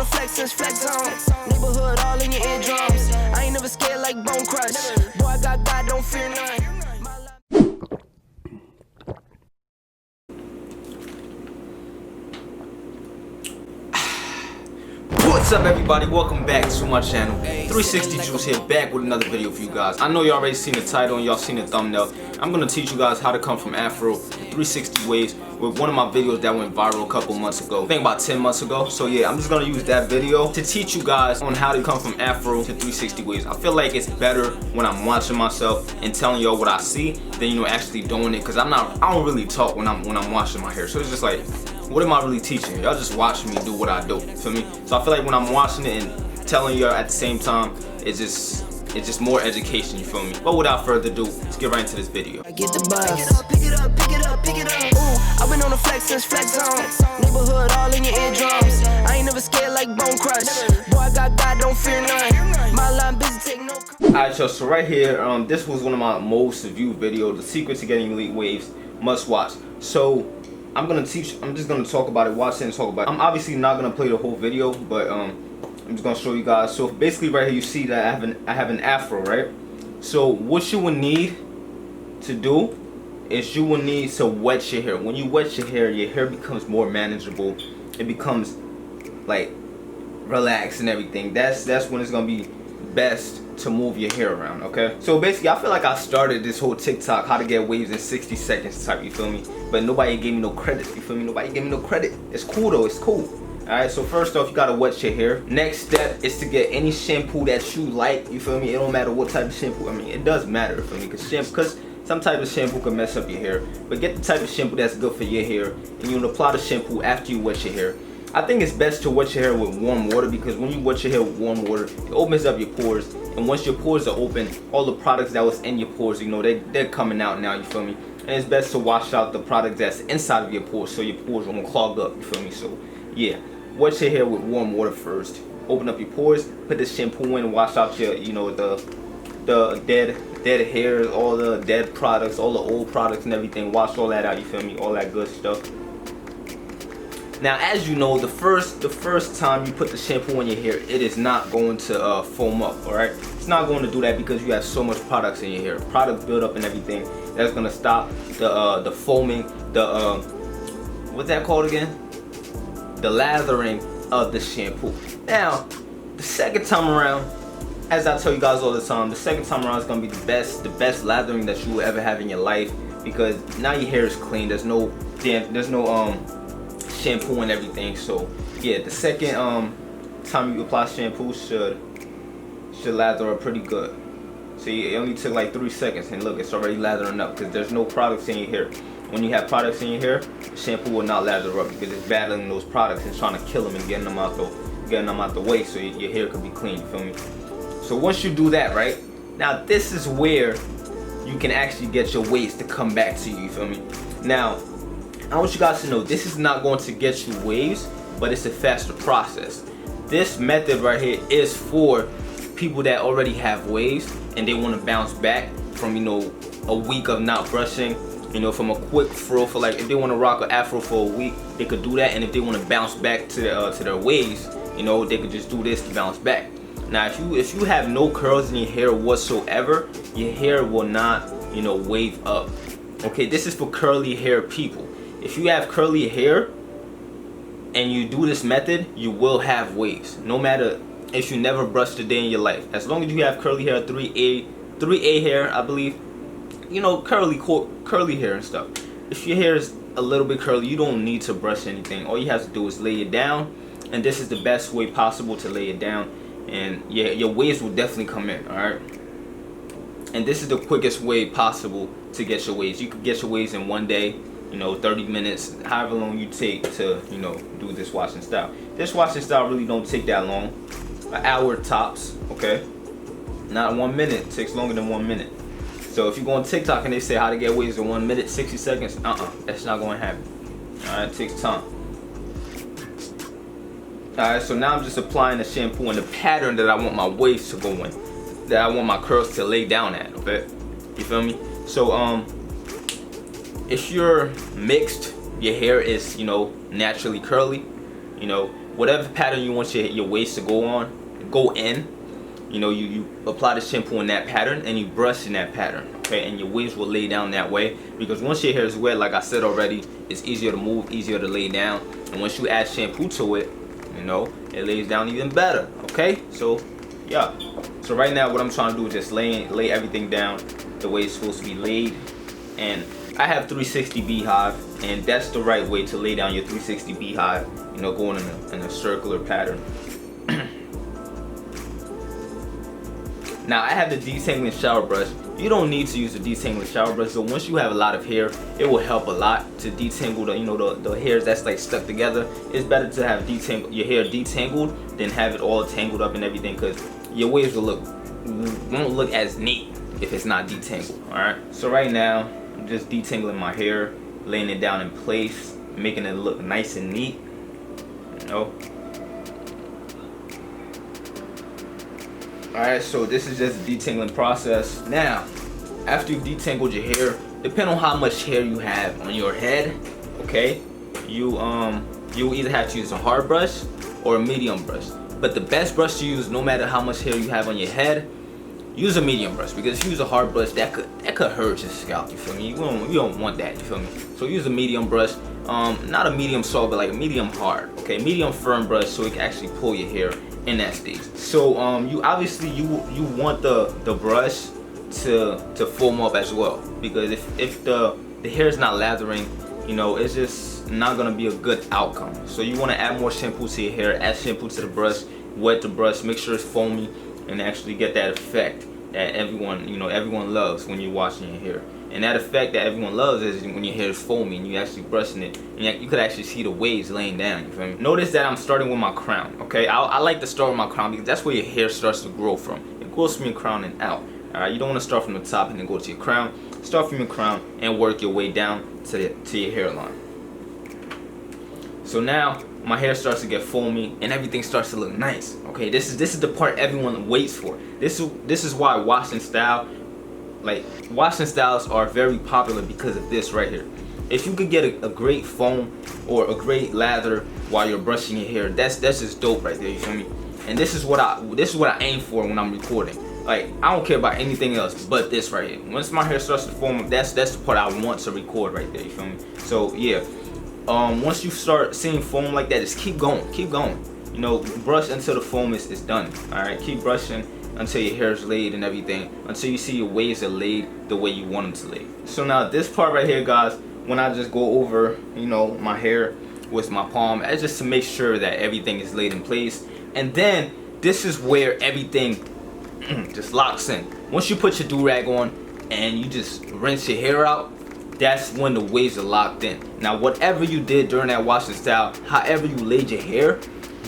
the flex since flex zone. Neighborhood all in your eardrums. I ain't never scared like Bone Crush. Boy, I got God, don't fear none. What's up, everybody? Welcome back to my channel. 360 Juice here, back with another video for you guys. I know you already seen the title and y'all seen the thumbnail. I'm gonna teach you guys how to come from Afro to 360 waves with one of my videos that went viral a couple months ago. I think about 10 months ago. So yeah, I'm just gonna use that video to teach you guys on how to come from Afro to 360 waves. I feel like it's better when I'm watching myself and telling y'all what I see than actually doing it, because I don't really talk when I'm washing my hair. So it's just like, what am I really teaching? Y'all just watch me do what I do, feel me? So I feel like when I'm watching it and telling y'all at the same time, it's just more education, you feel me? But without further ado, let's get right into this video. I get the buzz. Pick it up, pick it up, pick it up. Ooh, I've been on the flex since flex zone. Neighborhood all in your eardrums. I ain't never scared like Bone Crush. Boy, I got God, don't fear none. My line busy, take no. Alright, y'all, so right here, this was one of my most viewed videos, the secret to getting elite waves, must watch. So I'm just gonna talk about it, watch it and talk about it. I'm obviously not gonna play the whole video, but I'm just gonna show you guys. So basically right here you see that I have an afro, right? So what you will need to do is you will need to wet your hair. When you wet your hair becomes more manageable. It becomes like relaxed and everything. That's when it's gonna be best to move your hair around, okay? So basically I feel like I started this whole TikTok how to get waves in 60 seconds type, you feel me? But nobody gave me no credit, you feel me? Nobody gave me no credit. It's cool though, it's cool. Alright, so first off, you gotta wet your hair. Next step is to get any shampoo that you like, you feel me? It don't matter what type of shampoo. I mean, it does matter, you feel me? Because some type of shampoo can mess up your hair. But get the type of shampoo that's good for your hair, and you'll apply the shampoo after you wet your hair. I think it's best to wet your hair with warm water, because when you wet your hair with warm water, it opens up your pores. And once your pores are open, all the products that was in your pores, you know, they're coming out now, you feel me? And it's best to wash out the product that's inside of your pores so your pores won't clog up, you feel me? So yeah, wet your hair with warm water first. Open up your pores, put the shampoo in, wash out your, you know, the dead hairs, all the dead products, all the old products and everything. Wash all that out, you feel me? All that good stuff. Now, as you know, the first time you put the shampoo in your hair, it is not going to foam up, all right? It's not going to do that because you have so much products in your hair. Products build up and everything. That's going to stop the foaming, what's that called again? The lathering of the shampoo. Now, the second time around, as I tell you guys all the time, the second time around is going to be the best lathering that you will ever have in your life, because now your hair is clean. There's no shampoo and everything. So yeah, the second time you apply shampoo should lather up pretty good. See, it only took like 3 seconds and look, it's already lathering up because there's no products in your hair. When you have products in your hair, the shampoo will not lather up because it's battling those products and trying to kill them and getting them out the way so your hair can be clean, you feel me? So once you do that, right, now this is where you can actually get your waves to come back to you, you feel me? Now I want you guys to know this is not going to get you waves, but it's a faster process. This method right here is for people that already have waves and they want to bounce back from, you know, a week of not brushing, you know, from a quick fro. For like, if they want to rock an afro for a week, they could do that. And if they want to bounce back to their waves, you know, they could just do this to bounce back. Now, if you have no curls in your hair whatsoever, your hair will not, you know, wave up. Okay, this is for curly hair people. If you have curly hair and you do this method, you will have waves. No matter if you never brushed a day in your life. As long as you have curly hair, 3A hair, I believe, you know, curly hair and stuff. If your hair is a little bit curly, you don't need to brush anything. All you have to do is lay it down, and this is the best way possible to lay it down, and yeah, your waves will definitely come in, all right? And this is the quickest way possible to get your waves. You can get your waves in 1 day, you know, 30 minutes, however long you take to, you know, do this washing style. This washing style really don't take that long. An hour tops, okay? Not 1 minute, it takes longer than 1 minute. So if you go on TikTok and they say how to get waves in 1 minute, 60 seconds, that's not going to happen. Alright, it takes time. Alright, so now I'm just applying the shampoo in the pattern that I want my waves to go in, that I want my curls to lay down at, okay? You feel me? So, if you're mixed, your hair is, you know, naturally curly, you know, whatever pattern you want your waves to go in. You know, you apply the shampoo in that pattern and you brush in that pattern, okay? And your waves will lay down that way, because once your hair is wet, like I said already, it's easier to move, easier to lay down. And once you add shampoo to it, you know, it lays down even better, okay? So, yeah. So right now what I'm trying to do is just lay everything down the way it's supposed to be laid. And I have 360 beehive, and that's the right way to lay down your 360 beehive, you know, going in a circular pattern. Now I have the detangling shower brush. You don't need to use the detangling shower brush. So once you have a lot of hair, it will help a lot to detangle the, you know, the hairs that's like stuck together. It's better to have your hair detangled than have it all tangled up and everything, because your waves won't look as neat if it's not detangled. All right. So right now I'm just detangling my hair, laying it down in place, making it look nice and neat. You know. Alright, so this is just the detangling process. Now, after you've detangled your hair, depending on how much hair you have on your head, okay, you'll either have to use a hard brush or a medium brush. But the best brush to use, no matter how much hair you have on your head, use a medium brush, because if you use a hard brush, that could hurt your scalp. You feel me? You don't want that. You feel me? So use a medium brush, not a medium soft, but like a medium hard. Okay, medium firm brush, so it can actually pull your hair in that stage. So you obviously you want the brush to foam up as well, because if the hair is not lathering, you know, it's just not gonna be a good outcome. So you want to add more shampoo to your hair, add shampoo to the brush, wet the brush, make sure it's foamy, and actually get that effect that everyone loves when you're washing your hair. And that effect that everyone loves is when your hair is foamy and you actually brushing it, and you could actually see the waves laying down. You feel me? Notice that I'm starting with my crown. Okay, I like to start with my crown because that's where your hair starts to grow from. It grows from your crown and out. All right, you don't want to start from the top and then go to your crown. Start from your crown and work your way down to your hairline. So now my hair starts to get foamy and everything starts to look nice. Okay, this is the part everyone waits for. This is why washing styles are very popular, because of this right here. If you could get a great foam or a great lather while you're brushing your hair, that's just dope right there. You feel me? And this is what I aim for when I'm recording. Like, I don't care about anything else but this right here. Once my hair starts to foam, that's the part I want to record right there. You feel me? So yeah, once you start seeing foam like that, just keep going. You know, brush until the foam is done. All right, keep brushing until your hair is laid and everything, until you see your waves are laid the way you want them to lay. So now this part right here, guys, when I just go over, you know, my hair with my palm, that's just to make sure that everything is laid in place. And then this is where everything just locks in. Once you put your do-rag on and you just rinse your hair out, that's when the waves are locked in. Now whatever you did during that washing style, however you laid your hair,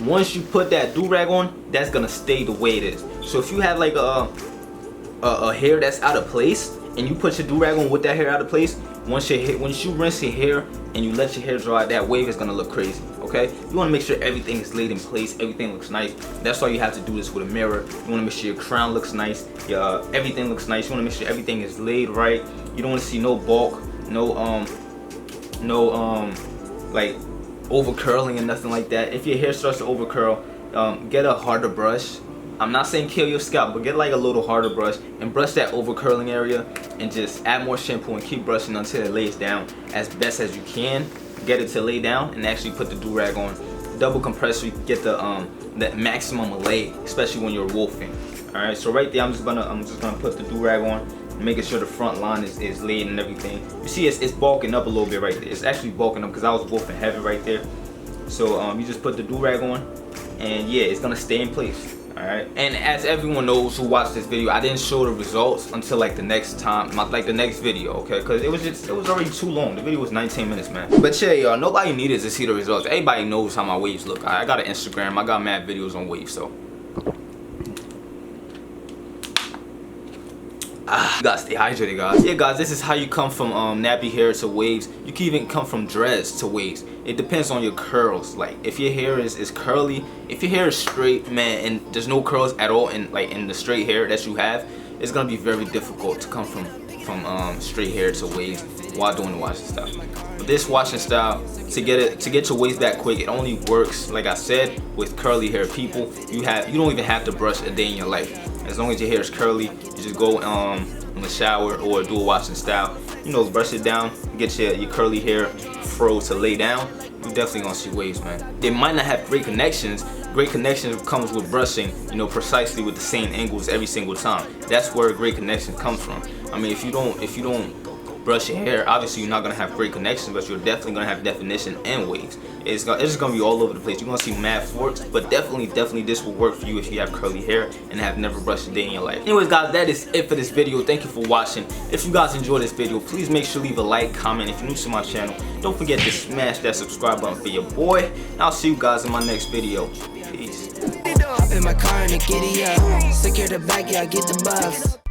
once you put that do-rag on, that's gonna stay the way it is. So if you have like a hair that's out of place and you put your do-rag on with that hair out of place, once you rinse your hair and you let your hair dry, that wave is gonna look crazy. Okay, you want to make sure everything is laid in place, everything looks nice. That's why you have to do this with a mirror. You want to make sure your crown looks nice, everything looks nice. You want to make sure everything is laid right. You don't want to see no bulk, no like over curling and nothing like that. If your hair starts to over curl, get a harder brush. I'm not saying kill your scalp, but get like a little harder brush and brush that over curling area, and just add more shampoo and keep brushing until it lays down as best as you can. Get it to lay down and actually put the do-rag on. Double compress so you can get the maximum lay, especially when you're wolfing. All right, so right there I'm just gonna put the do-rag on, making sure the front line is laid and everything. You see it's bulking up a little bit right there. It's actually bulking up because I was wolfing heavy right there. So you just put the do-rag on, and yeah, it's gonna stay in place. Alright, and as everyone knows who watched this video, I didn't show the results until like the next time, like the next video, okay? Because it was already too long. The video was 19 minutes, man. But yeah, y'all, nobody needed to see the results. Everybody knows how my waves look. I got an Instagram. I got mad videos on waves, so. You gotta stay hydrated, guys. Yeah, guys, this is how you come from nappy hair to waves. You can even come from dreads to waves. It depends on your curls. Like, if your hair is curly, if your hair is straight, man, and there's no curls at all in the straight hair that you have, it's gonna be very difficult to come from straight hair to waves. while doing the washing style. But this washing style, to get your waves back quick, it only works, like I said, with curly hair people. You don't even have to brush a day in your life. As long as your hair is curly, you just go in the shower or do a washing style. You know, brush it down, get your curly hair fro to lay down. You're definitely gonna see waves, man. They might not have great connections. Great connections comes with brushing, you know, precisely with the same angles every single time. That's where great connection comes from. I mean, if you don't brush your hair, obviously you're not gonna have great connections, but you're definitely gonna have definition and waves. It's just gonna be all over the place. You're gonna see mad forks, but definitely this will work for you if you have curly hair and have never brushed a day in your life. Anyways, guys, that is it for this video. Thank you for watching. If you guys enjoyed this video, please make sure to leave a like, comment. If you're new to my channel, don't forget to smash that subscribe button for your boy. And I'll see you guys in my next video. Peace. Hop in my car and get it up. Secure the back, yeah, I get the bus.